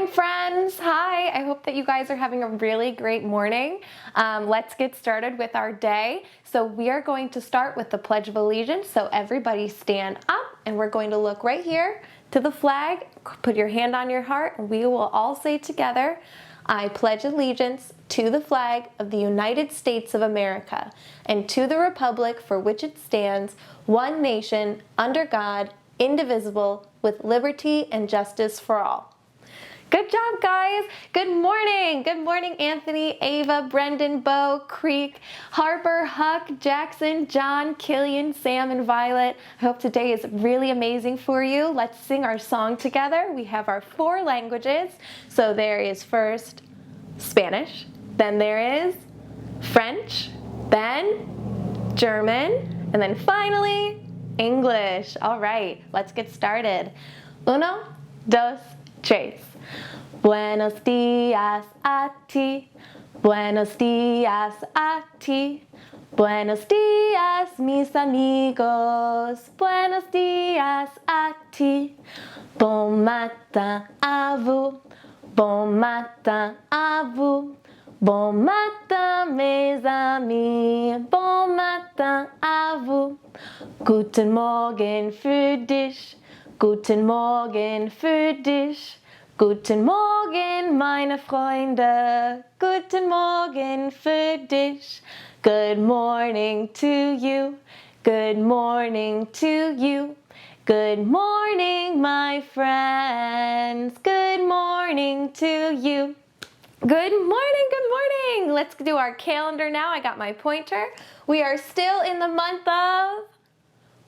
morning, friends. Hi, I hope that you guys are having a really great morning. Let's get started with our day. So we are going to start with the Pledge of Allegiance. So everybody stand up and we're going to look right here to the flag. Put your hand on your heart and we will all say together, I pledge allegiance to the flag of the United States of America and to the republic for which it stands, one nation, under God, indivisible, with liberty and justice for all. Good job, guys. Good morning. Good morning, Anthony, Ava, Brendan, Bo, Creek, Harper, Huck, Jackson, John, Killian, Sam, and Violet. I hope today is really amazing for you. Let's sing our song together. We have our 4 languages. So there is first Spanish, then there is French, then German, and then finally English. All right, let's get started. Uno, dos, tres. Buenos días a ti. Buenos días a ti. Buenos días, mis amigos. Buenos días a ti. Bon matin à vous. Bon matin à vous. Bon matin, mes amis. Bon matin à vous. Guten Morgen für dich. Guten Morgen für dich. Guten Morgen, meine Freunde. Guten Morgen für dich. Good morning to you. Good morning to you. Good morning, my friends. Good morning to you. Good morning, good morning. Let's do our calendar now. I got my pointer. We are still in the month of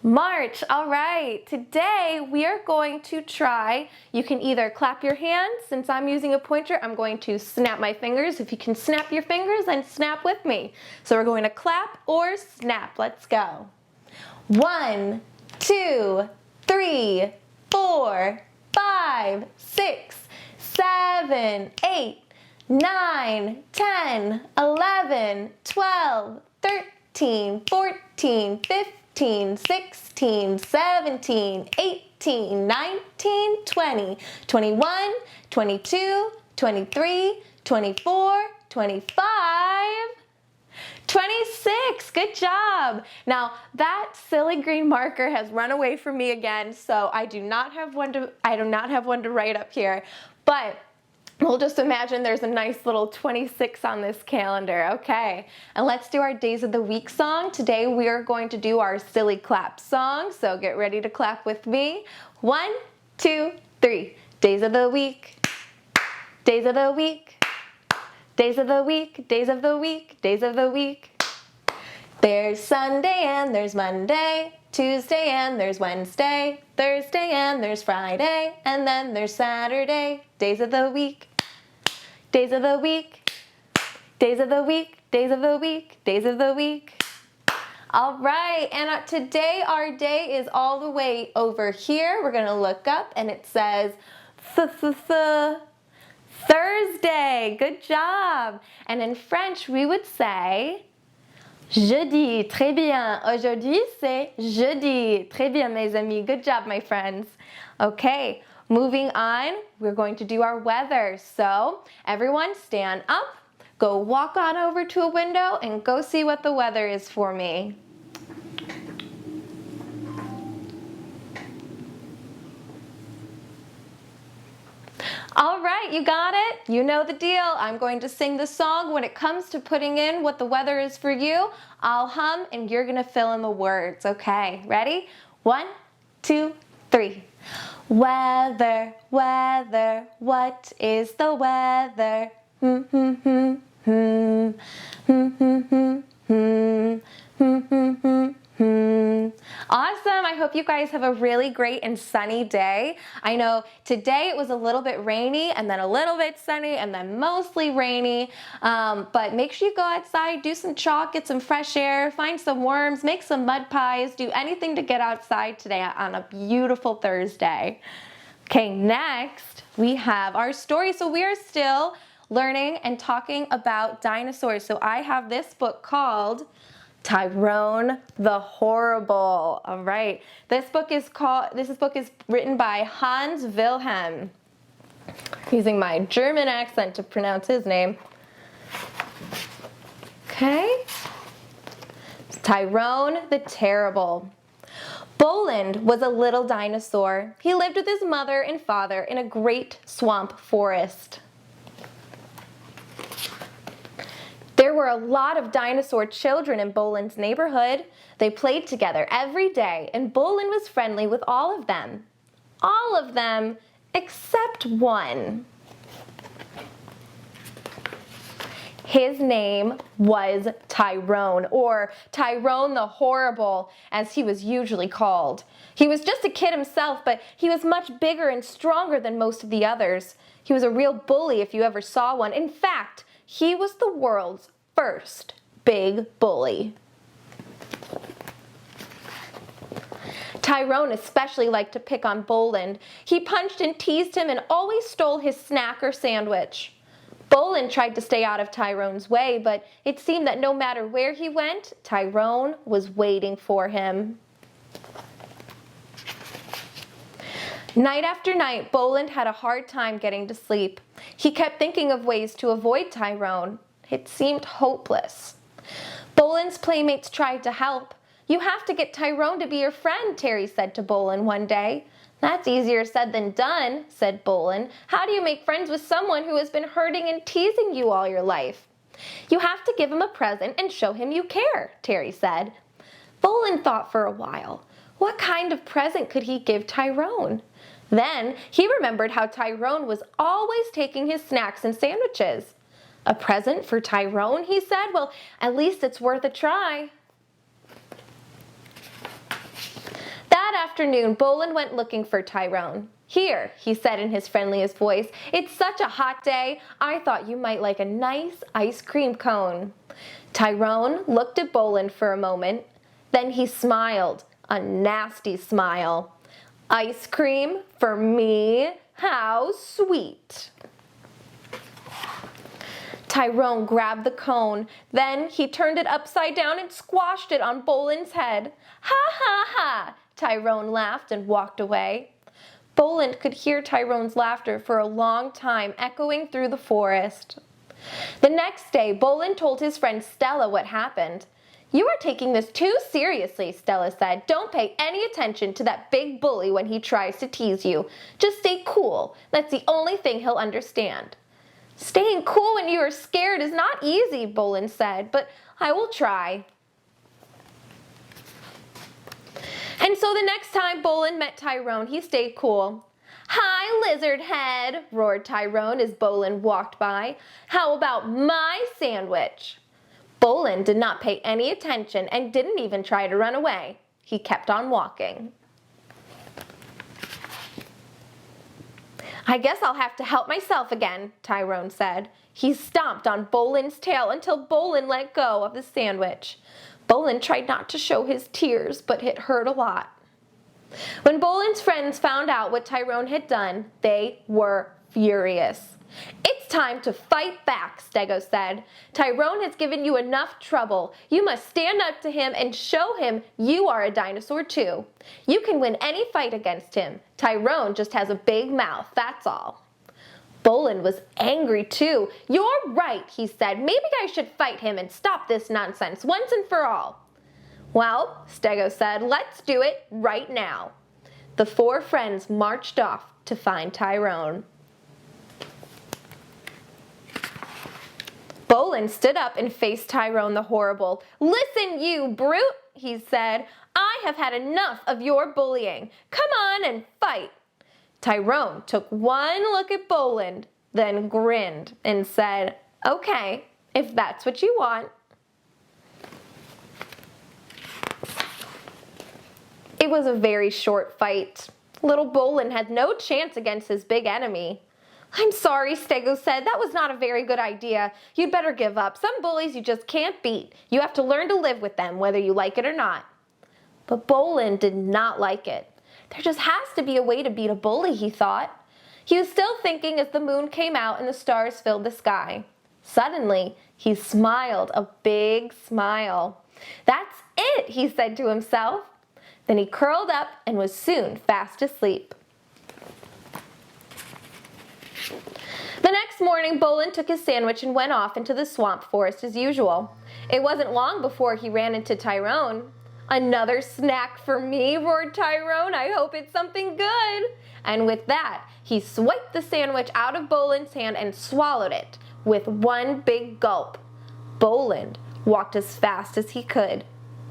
March. All right, today we are going to try, you can either clap your hands. Since I'm using a pointer, I'm going to snap my fingers. If you can snap your fingers, then snap with me. So we're going to clap or snap. Let's go. 1, 2, 3, 4, 5, 6, 7, 8, 9, 10, 11, 12, 13, 14, 15, 16, 17, 18, 19, 20, 21, 22, 23, 24, 25, 26. Good job. Now that silly green marker has run away from me again, so I do not have one to write up here, but we'll just imagine there's a nice little 26 on this calendar. Okay, and let's do our Days of the Week song. Today we are going to do our silly clap song, so get ready to clap with me. 1, 2, 3. Days of the week. Days of the week. Days of the week. Days of the week. Days of the week. There's Sunday and there's Monday. Tuesday and there's Wednesday, Thursday and there's Friday, and then there's Saturday. Days of the week, days of the week, days of the week, days of the week, days of the week. All right, and today our day is all the way over here. We're gonna look up and it says Thursday. Good job. And in French we would say jeudi. Très bien. Aujourd'hui, c'est jeudi. Très bien, mes amis. Good job, my friends. Okay, moving on, we're going to do our weather. So, everyone stand up, go walk on over to a window, and go see what the weather is for me. All right, you got it? You know the deal. I'm going to sing the song. When it comes to putting in what the weather is for you, I'll hum and you're gonna fill in the words, okay? Ready? 1, 2, 3. Weather, weather, what is the weather? Awesome. I hope you guys have a really great and sunny day. I know today it was a little bit rainy and then a little bit sunny and then mostly rainy, but make sure you go outside, do some chalk, get some fresh air, find some worms, make some mud pies, do anything to get outside today on a beautiful Thursday. Okay, next we have our story. So we are still learning and talking about dinosaurs. So I have this book called Tyrone the Horrible. All right. This book is written by Hans Wilhelm. Using my German accent to pronounce his name. Okay. Tyrone the Terrible. Boland was a little dinosaur. He lived with his mother and father in a great swamp forest. There were a lot of dinosaur children in Boland's neighborhood. They played together every day, and Boland was friendly with all of them. All of them except one. His name was Tyrone, or Tyrone the Horrible, as he was usually called. He was just a kid himself, but he was much bigger and stronger than most of the others. He was a real bully if you ever saw one. In fact, he was the world's first big bully. Tyrone especially liked to pick on Boland. He punched and teased him and always stole his snack or sandwich. Boland tried to stay out of Tyrone's way, but it seemed that no matter where he went, Tyrone was waiting for him. Night after night, Boland had a hard time getting to sleep. He kept thinking of ways to avoid Tyrone. It seemed hopeless. Boland's playmates tried to help. "You have to get Tyrone to be your friend," Terry said to Boland one day. "That's easier said than done," said Boland. "How do you make friends with someone who has been hurting and teasing you all your life?" "You have to give him a present and show him you care," Terry said. Boland thought for a while. What kind of present could he give Tyrone? Then he remembered how Tyrone was always taking his snacks and sandwiches. "A present for Tyrone?" he said. "Well, at least it's worth a try." That afternoon, Boland went looking for Tyrone. "Here," he said in his friendliest voice, "it's such a hot day, I thought you might like a nice ice cream cone." Tyrone looked at Boland for a moment. Then he smiled, a nasty smile. "Ice cream for me? How sweet." Tyrone grabbed the cone. Then he turned it upside down and squashed it on Boland's head. "Ha ha ha!" Tyrone laughed and walked away. Boland could hear Tyrone's laughter for a long time echoing through the forest. The next day, Boland told his friend Stella what happened. "You are taking this too seriously," Stella said. "Don't pay any attention to that big bully when he tries to tease you. Just stay cool. That's the only thing he'll understand." "Staying cool when you are scared is not easy," Boland said, "but I will try." And so the next time Boland met Tyrone, he stayed cool. "Hi, lizard head," roared Tyrone as Boland walked by. "How about my sandwich?" Boland did not pay any attention and didn't even try to run away. He kept on walking. "I guess I'll have to help myself again," Tyrone said. He stomped on Boland's tail until Boland let go of the sandwich. Boland tried not to show his tears, but it hurt a lot. When Boland's friends found out what Tyrone had done, they were furious. "It's time to fight back," Stego said. "Tyrone has given you enough trouble. You must stand up to him and show him you are a dinosaur too. You can win any fight against him. Tyrone just has a big mouth, that's all." Boland was angry too. "You're right," he said. "Maybe I should fight him and stop this nonsense once and for all." "Well," Stego said, "let's do it right now." The four friends marched off to find Tyrone. Boland stood up and faced Tyrone the Horrible. "Listen, you brute," he said. "I have had enough of your bullying. Come on and fight." Tyrone took one look at Boland, then grinned and said, "Okay, if that's what you want." It was a very short fight. Little Boland had no chance against his big enemy. "I'm sorry," Stego said. "That was not a very good idea. You'd better give up. Some bullies you just can't beat. You have to learn to live with them, whether you like it or not." But Boland did not like it. There just has to be a way to beat a bully, he thought. He was still thinking as the moon came out and the stars filled the sky. Suddenly, he smiled a big smile. "That's it," he said to himself. Then he curled up and was soon fast asleep. next morning, Bolin took his sandwich and went off into the swamp forest as usual. It wasn't long before he ran into Tyrone. "Another snack for me," roared Tyrone. "I hope it's something good." And with that, he swiped the sandwich out of Bolin's hand and swallowed it with one big gulp. Bolin walked as fast as he could.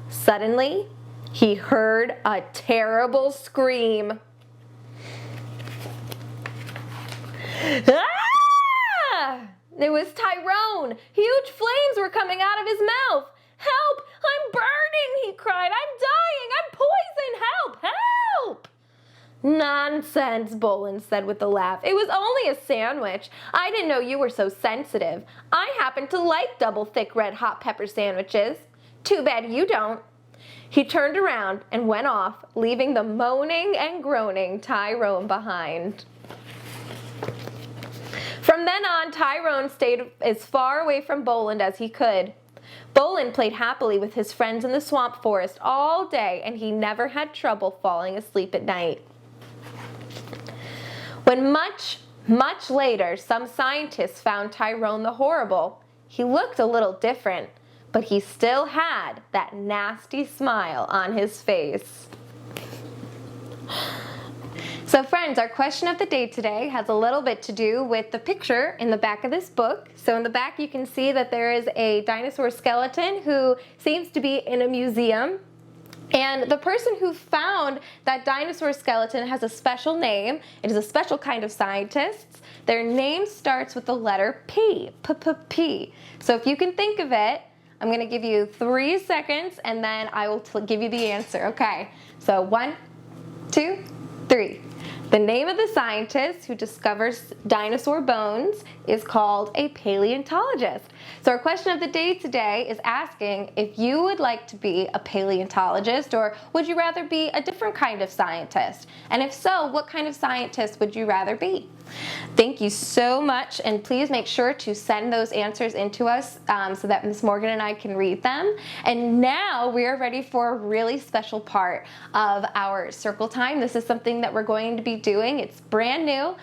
Suddenly, he heard a terrible scream. Ah! It was Tyrone. Huge flames were coming out of his mouth. "Help! I'm burning!" he cried. "I'm dying! I'm poisoned! Help! Help!" "Nonsense," Bolin said with a laugh. "It was only a sandwich. I didn't know you were so sensitive. I happen to like double thick red hot pepper sandwiches. Too bad you don't." He turned around and went off, leaving the moaning and groaning Tyrone behind. From then on, Tyrone stayed as far away from Bolin as he could. Bolin played happily with his friends in the swamp forest all day, and he never had trouble falling asleep at night. When much later, some scientists found Tyrone the Horrible. He looked a little different, but he still had that nasty smile on his face. So friends, our question of the day today has a little bit to do with the picture in the back of this book. So in the back you can see that there is a dinosaur skeleton who seems to be in a museum. And the person who found that dinosaur skeleton has a special name. It is a special kind of scientist. Their name starts with the letter P. P. So if you can think of it, I'm going to give you 3 seconds and then I will give you the answer. Okay, so 1, 2, 3. The name of the scientist who discovers dinosaur bones is called a paleontologist. So our question of the day today is asking if you would like to be a paleontologist or would you rather be a different kind of scientist? And if so, what kind of scientist would you rather be? Thank you so much, and please make sure to send those answers in to us so that Ms. Morgan and I can read them. And now we are ready for a really special part of our circle time. This is something that we're going to be doing. It's brand new.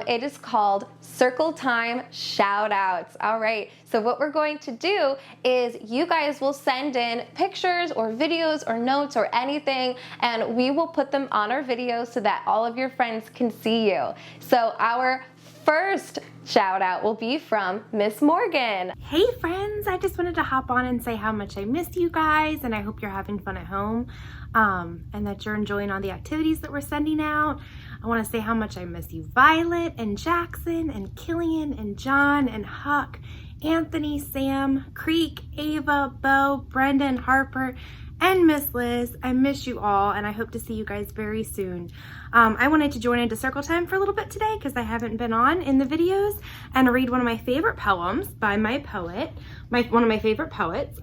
It is called Circle Time Shoutouts. All right, so what we're going to do is you guys will send in pictures or videos or notes or anything, and we will put them on our video so that all of your friends can see you. So our first shout out will be from Ms. Morgan. Hey friends, I just wanted to hop on and say how much I miss you guys, and I hope you're having fun at home and that you're enjoying all the activities that we're sending out. I want to say how much I miss you, Violet and Jackson and Killian and John and Huck, Anthony, Sam, Creek, Ava, Bo, Brendan, Harper, and Ms. Lis. I miss you all, and I hope to see you guys very soon. I wanted to join into Circle Time for a little bit today because I haven't been on in the videos, and read one of my favorite poems by my poet, one of my favorite poets.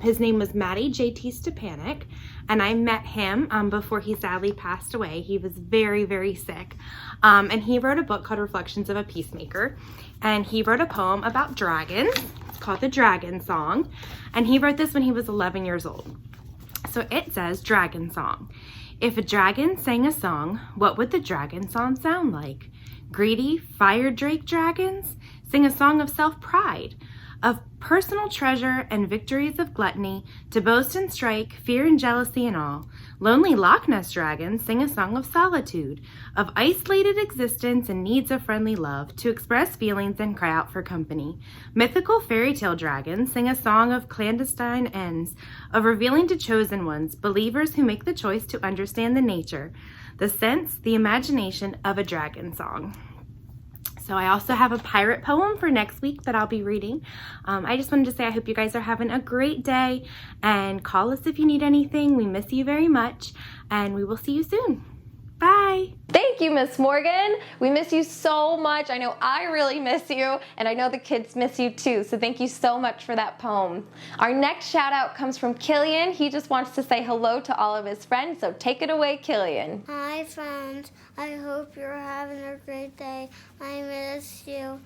His name was Matty J.T. Stepanek, and I met him before he sadly passed away. He was very, very sick, and he wrote a book called Reflections of a Peacemaker, and he wrote a poem about dragons. It's called The Dragon Song, and he wrote this when he was 11 years old. So it says, Dragon Song. If a dragon sang a song, what would the dragon song sound like? Greedy, fire drake dragons sing a song of self-pride, of personal treasure and victories of gluttony, to boast and strike, fear and jealousy and all. Lonely Loch Ness dragons sing a song of solitude, of isolated existence and needs of friendly love, to express feelings and cry out for company. Mythical fairy tale dragons sing a song of clandestine ends, of revealing to chosen ones, believers who make the choice to understand the nature, the sense, the imagination of a dragon song. So I also have a pirate poem for next week that I'll be reading. I just wanted to say I hope you guys are having a great day, and call us if you need anything. We miss you very much, and we will see you soon. Bye. Thank you, Miss Morgan. We miss you so much. I know I really miss you, and I know the kids miss you too, so thank you so much for that poem. Our next shout out comes from Killian. He just wants to say hello to all of his friends, so take it away, Killian. Hi friends, I hope you're having a great day. I miss you.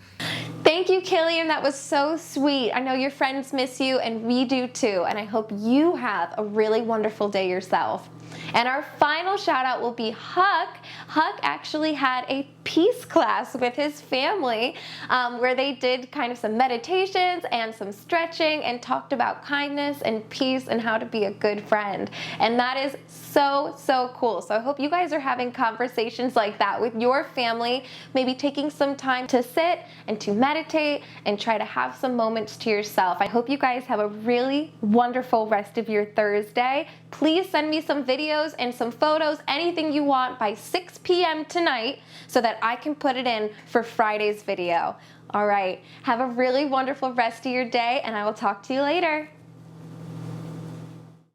Thank you, Killian. That was so sweet. I know your friends miss you, and we do too, and I hope you have a really wonderful day yourself. And our final shout out will be Huck. Huck actually had a peace class with his family where they did kind of some meditations and some stretching and talked about kindness and peace and how to be a good friend. And that is so cool. So I hope you guys are having conversations like that with your family, maybe taking some time to sit and to meditate and try to have some moments to yourself. I hope you guys have a really wonderful rest of your Thursday. Please send me some videos and some photos, anything you want by 6 p.m. tonight so that I can put it in for Friday's video. All right, have a really wonderful rest of your day and I will talk to you later.